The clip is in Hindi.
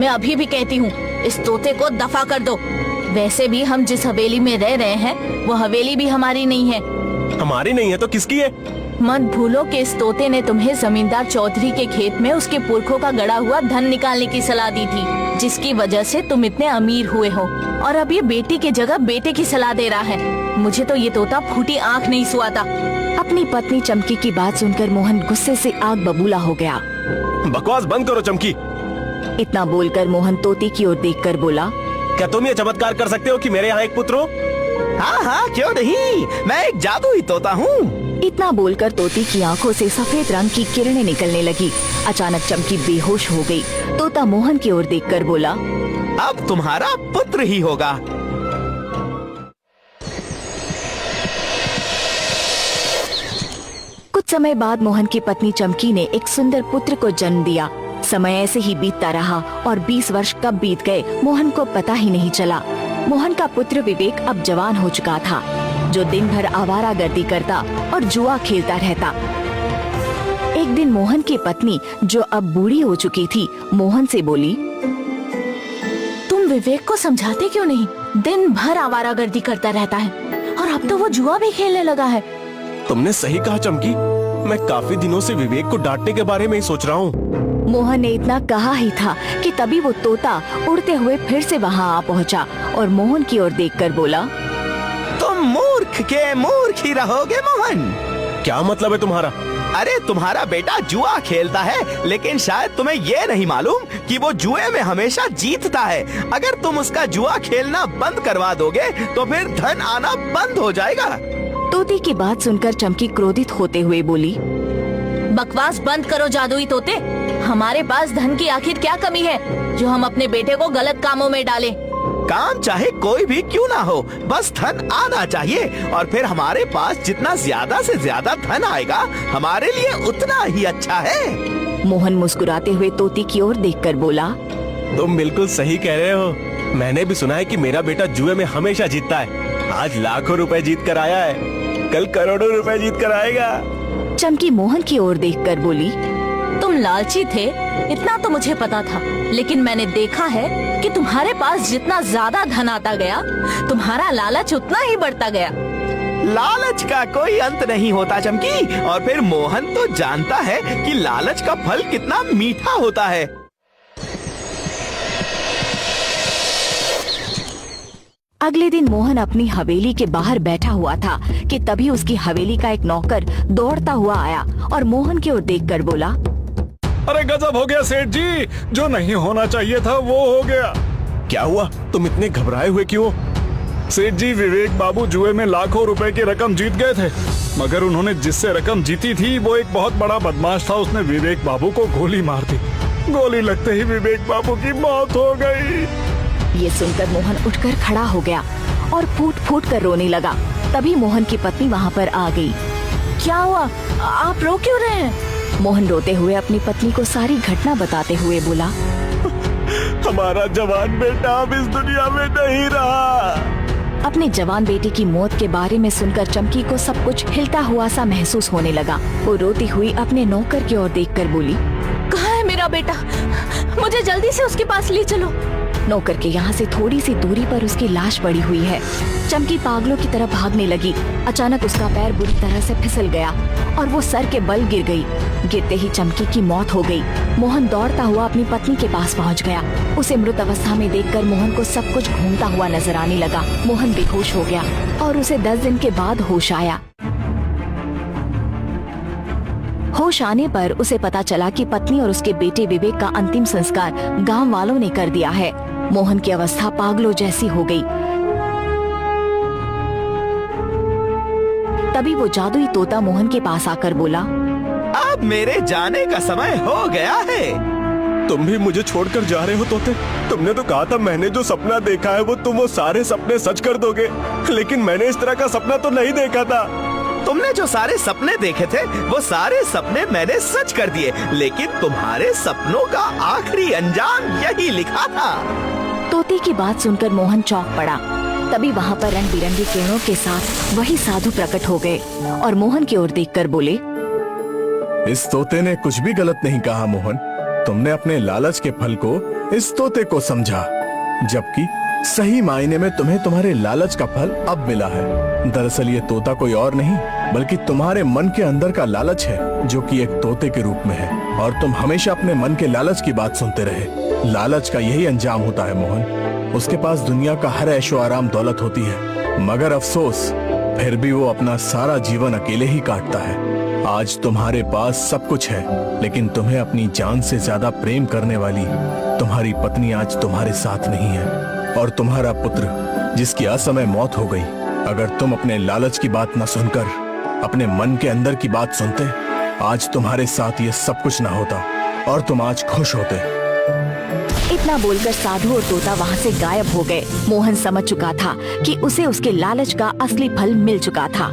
मैं अभी भी कहती हूँ, इस तोते को दफा कर दो। वैसे भी हम जिस हवेली में रह रहे हैं वो हवेली भी हमारी नहीं है। हमारी नहीं है तो किसकी है? मत भूलो कि इस तोते ने तुम्हें जमींदार चौधरी के खेत में उसके पुरखों का गड़ा हुआ धन निकालने की सलाह दी थी, जिसकी वजह से तुम इतने अमीर हुए हो। और अब ये बेटी की जगह बेटे की सलाह दे रहा है। मुझे तो ये तोता फूटी आँख नहीं सुहाता। अपनी पत्नी चमकी की बात सुनकर मोहन गुस्से से आग बबूला हो गया। बकवास बंद करो चमकी। इतना बोलकर मोहन तोते की ओर देखकर बोला, क्या तुम ये चमत्कार कर सकते हो कि मेरे यहाँ एक पुत्र हो? हाँ हाँ, क्यों नहीं, मैं एक जादुई तोता हूँ। इतना बोलकर तोते की आंखों से सफेद रंग की किरणें निकलने लगी। अचानक चमकी बेहोश हो गई। तोता मोहन की ओर देखकर बोला, अब तुम्हारा पुत्र ही होगा। कुछ समय बाद मोहन की पत्नी चमकी ने एक सुंदर पुत्र को जन्म दिया। समय ऐसे ही बीतता रहा और 20 वर्ष कब बीत गए मोहन को पता ही नहीं चला। मोहन का पुत्र विवेक अब जवान हो चुका था, जो दिन भर आवारागर्दी करता और जुआ खेलता रहता। एक दिन मोहन की पत्नी, जो अब बूढ़ी हो चुकी थी, मोहन से बोली, तुम विवेक को समझाते क्यों नहीं? दिन भर आवारागर्दी करता रहता है और अब तो वो जुआ भी खेलने लगा है। तुमने सही कहा चमकी, मैं काफी दिनों से विवेक को डांटने के बारे में ही सोच रहा हूँ। मोहन ने इतना कहा ही था कि तभी वो तोता उड़ते हुए फिर से वहाँ आ पहुँचा और मोहन की ओर देखकर बोला, तुम मूर्ख के मूर्ख ही रहोगे मोहन। क्या मतलब है तुम्हारा? अरे तुम्हारा बेटा जुआ खेलता है, लेकिन शायद तुम्हें ये नहीं मालूम कि वो जुए में हमेशा जीतता है। अगर तुम उसका जुआ खेलना बंद करवा दोगे तो फिर धन आना बंद हो जाएगा। तोते की बात सुनकर चमकी क्रोधित होते हुए बोली, बकवास बंद करो जादुई तोते। हमारे पास धन की आखिर क्या कमी है जो हम अपने बेटे को गलत कामों में डालें? काम चाहे कोई भी क्यों ना हो, बस धन आना चाहिए। और फिर हमारे पास जितना ज्यादा से ज्यादा धन आएगा हमारे लिए उतना ही अच्छा है। मोहन मुस्कुराते हुए तोते की ओर देखकर बोला, तुम बिल्कुल सही कह रहे हो। मैंने भी सुना है कि मेरा बेटा जुए में हमेशा जीतता है। आज लाखों रुपए जीत कर आया है, कल करोड़ों रुपए जीत कर आएगा। चमकी मोहन की ओर देखकर बोली, तुम लालची थे, इतना तो मुझे पता था, लेकिन मैंने देखा है कि तुम्हारे पास जितना ज्यादा धन आता गया, तुम्हारा लालच उतना ही बढ़ता गया। लालच का कोई अंत नहीं होता चमकी। और फिर मोहन तो जानता है कि लालच का फल कितना मीठा होता है। अगले दिन मोहन अपनी हवेली के बाहर बैठा हुआ था कि तभी उसकी हवेली का एक नौकर दौड़ता हुआ आया और मोहन की ओर देखकर बोला, अरे गजब हो गया सेठ जी, जो नहीं होना चाहिए था वो हो गया। क्या हुआ? तुम इतने घबराए हुए क्यों? सेठ जी, विवेक बाबू जुए में लाखों रुपए की रकम जीत गए थे, मगर उन्होंने जिससे रकम जीती थी वो एक बहुत बड़ा बदमाश था। उसने विवेक बाबू को गोली मार दी। गोली लगते ही विवेक बाबू की मौत हो गई। ये सुनकर मोहन उठकर खड़ा हो गया और फूट फूट कर रोने लगा। तभी मोहन की पत्नी वहाँ पर आ गई। क्या हुआ? आप रो क्यों रहे हैं? मोहन रोते हुए अपनी पत्नी को सारी घटना बताते हुए बोला, हमारा जवान बेटा अब इस दुनिया में नहीं रहा। अपने जवान बेटे की मौत के बारे में सुनकर चमकी को सब कुछ हिलता हुआ सा महसूस होने लगा। वो रोती हुई अपने नौकर की ओर देखकर बोली, कहाँ है मेरा बेटा? मुझे जल्दी से उसके पास ले चलो। नौकर के यहाँ से थोड़ी सी दूरी पर उसकी लाश पड़ी हुई है। चमकी पागलों की तरह भागने लगी। अचानक उसका पैर बुरी तरह से फिसल गया और वो सर के बल गिर गई। गिरते ही चमकी की मौत हो गई। मोहन दौड़ता हुआ अपनी पत्नी के पास पहुँच गया। उसे मृत अवस्था में देखकर मोहन को सब कुछ घूमता हुआ नजर आने लगा। मोहन बेहोश हो गया और उसे 10 दिन के बाद होश आया। होश आने पर उसे पता चला कि पत्नी और उसके बेटे विवेक का अंतिम संस्कार गांव वालों ने कर दिया है। मोहन की अवस्था पागलों जैसी हो गई। तभी वो जादुई तोता मोहन के पास आकर बोला, अब मेरे जाने का समय हो गया है। तुम भी मुझे छोड़कर जा रहे हो तोते? तुमने तो कहा था मैंने जो सपना देखा है वो सारे सपने सच कर दोगे, लेकिन मैंने इस तरह का सपना तो नहीं देखा था। तुमने जो सारे सपने देखे थे वो सारे सपने मैंने सच कर दिए, लेकिन तुम्हारे सपनों का आखिरी अंजाम यही लिखा था। तोते की बात सुनकर मोहन चौंक पड़ा। तभी वहाँ पर रंग बिरंगी किरणों के साथ वही साधु प्रकट हो गए और मोहन की ओर देखकर बोले, इस तोते ने कुछ भी गलत नहीं कहा मोहन। तुमने अपने लालच के फल को इस तोते को समझा, जबकि सही मायने में तुम्हें तुम्हारे लालच का फल अब मिला है। दरअसल ये तोता कोई और नहीं बल्कि तुम्हारे मन के अंदर का लालच है, जो कि एक तोते के रूप में है, और तुम हमेशा अपने मन के लालच की बात सुनते रहे। लालच का यही अंजाम होता है मोहन। उसके पास दुनिया का हर ऐशो आराम दौलत होती है, मगर अफसोस फिर भी वो अपना सारा जीवन अकेले ही काटता है। आज तुम्हारे पास सब कुछ है, लेकिन तुम्हें अपनी जान से ज्यादा प्रेम करने वाली तुम्हारी पत्नी आज तुम्हारे साथ नहीं है, और तुम्हारा पुत्र जिसकी असमय मौत हो गई। अगर तुम अपने लालच की बात न सुनकर अपने मन के अंदर की बात सुनते, आज तुम्हारे साथ ये सब कुछ ना होता और तुम आज खुश होते। इतना बोलकर साधु और तोता वहाँ से गायब हो गए। मोहन समझ चुका था कि उसे उसके लालच का असली फल मिल चुका था।